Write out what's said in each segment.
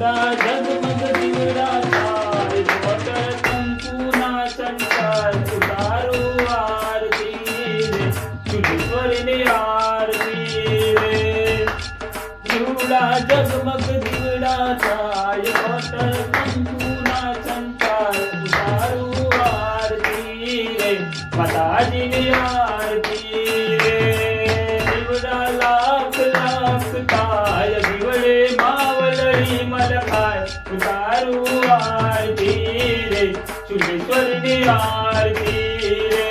चूड़ा जगमग दिवड़ा थाय छोटर कंकुना चंचल उतारो आरती रे चूड़ेश्वरी ने आरती रे चूड़ा जगमग दिवड़ा थाय छोटर कंकुना चंचल उतारो आरती रे माताजी ने आरती रे दिवड़ा लाख लाख थाय दिवड़े मावलरी मलखाय उतारू आरती रे चूड़ेश्वरी ने आरती रे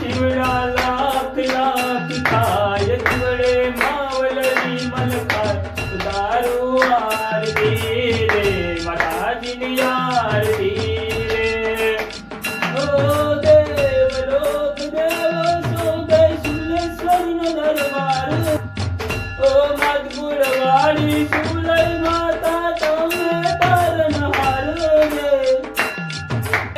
दिवड़ा लाख लाख थाय दिवड़े मावलरी मलखाय उतारू आरती रे माताजी ने आरती रे ओ देव लोक देव सो गए चूड़ेश्वरी नो दरबार ओ मजबूरवाड़ी सुलई माता तुम्हें तारनहार रे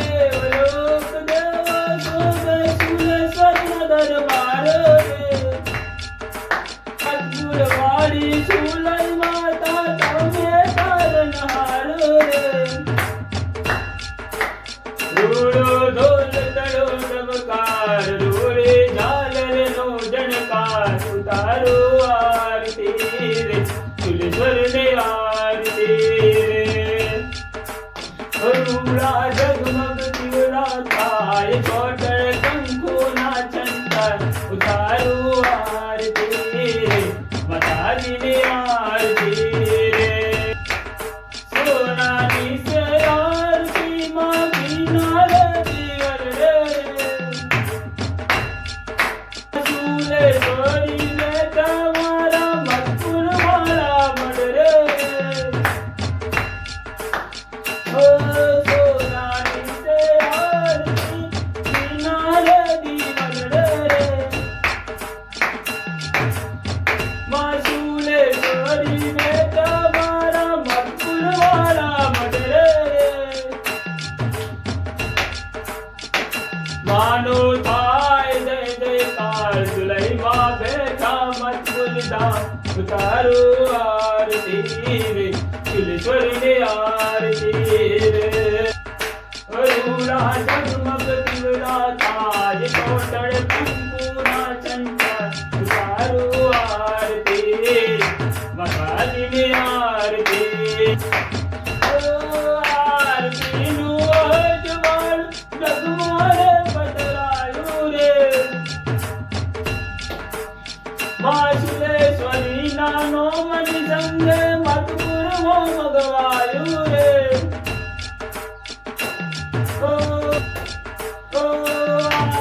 देवलोक देव सो गए चूड़ेश्वरी नो दरबार रे मजबूरवाड़ी सुलई माता तुम्हें तारनहार रे रूड़ो ढोल तड़ो नमकार रूड़े झालर नो जनकार उतारो आरती रे चूड़ेश्वर ने आरती रे रूड़ा जगमग दिवड़ा थाय छोटर कंकु नाचंतर उतारो आरती रे माताजी ने आरती रे सोनानी से आरती माँ किनारे दिवर रे चूड़ेश्वरी ने तुम्हारा मटकुर वाला मड रे ओ सोनानी से आरती किनारे दिवर रे माँ चूड़ेश्वरी ने तुम्हारा मटकुर वाला मड रे मानो थाय जय जयकार सुलई माँ बैठा मत भूलता उतारो आरती रे चूड़ेश्वरी ने आरती रे रूड़ा जगमग दिवड़ा थाय छोटर कंकुना चंचल उतारो आरती रे माताजी ने आरती आरती नु अजवाल जगमारे बदलायो रे माँ चूड़ेश्वरी नानो मणि संगे मधुपुर वो मगवायो रे ओ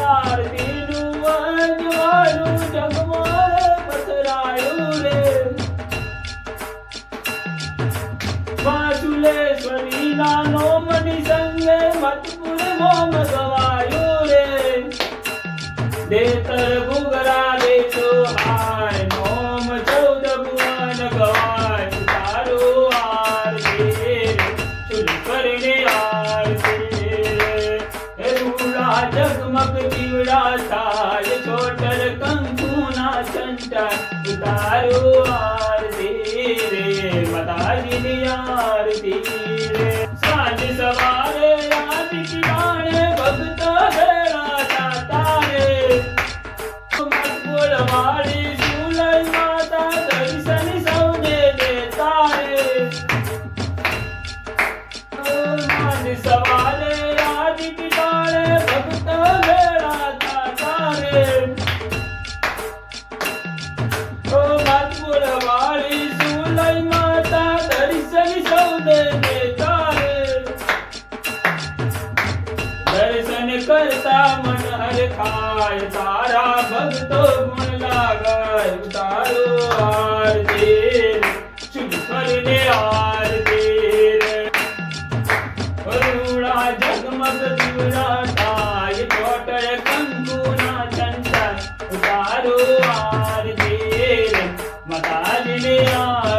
आरती नु अजवाल जगमारे बदलायो रे माँ चूड़ेश्वरी नानो मणि संगे मधुपुर वो मगवायो रे देतर गुगरा ले तो हाय नोम 14 भुवन गवाय उतारो आरती रे चूड़ेश्वरी ने आरती रे रूड़ा जगमग दिवड़ा थाय छोटर कंकुना चंचल उतारो आरती रे माताजी ने आरती रे सांझ सवारे आदि ठिकाने भक्त भेड़ा जाता रे मटकुरवाड़ी सुलई माता दर्शन सौने देता रे सांझ सवारे आदि ठिकाने भक्त भेड़ा जाता रे मटकुरवाड़ी सुलई माता दर्शन सौने देता रे दर्शन करता मन हर खाय तारा भक्तो गुण लगाय उतारो आरती रे चूड़ेश्वरी ने आरती रे रूड़ा जगमग दिवड़ा थाय छोटर कंकुना चंचल उतारो आरती रे माताजी ने आरती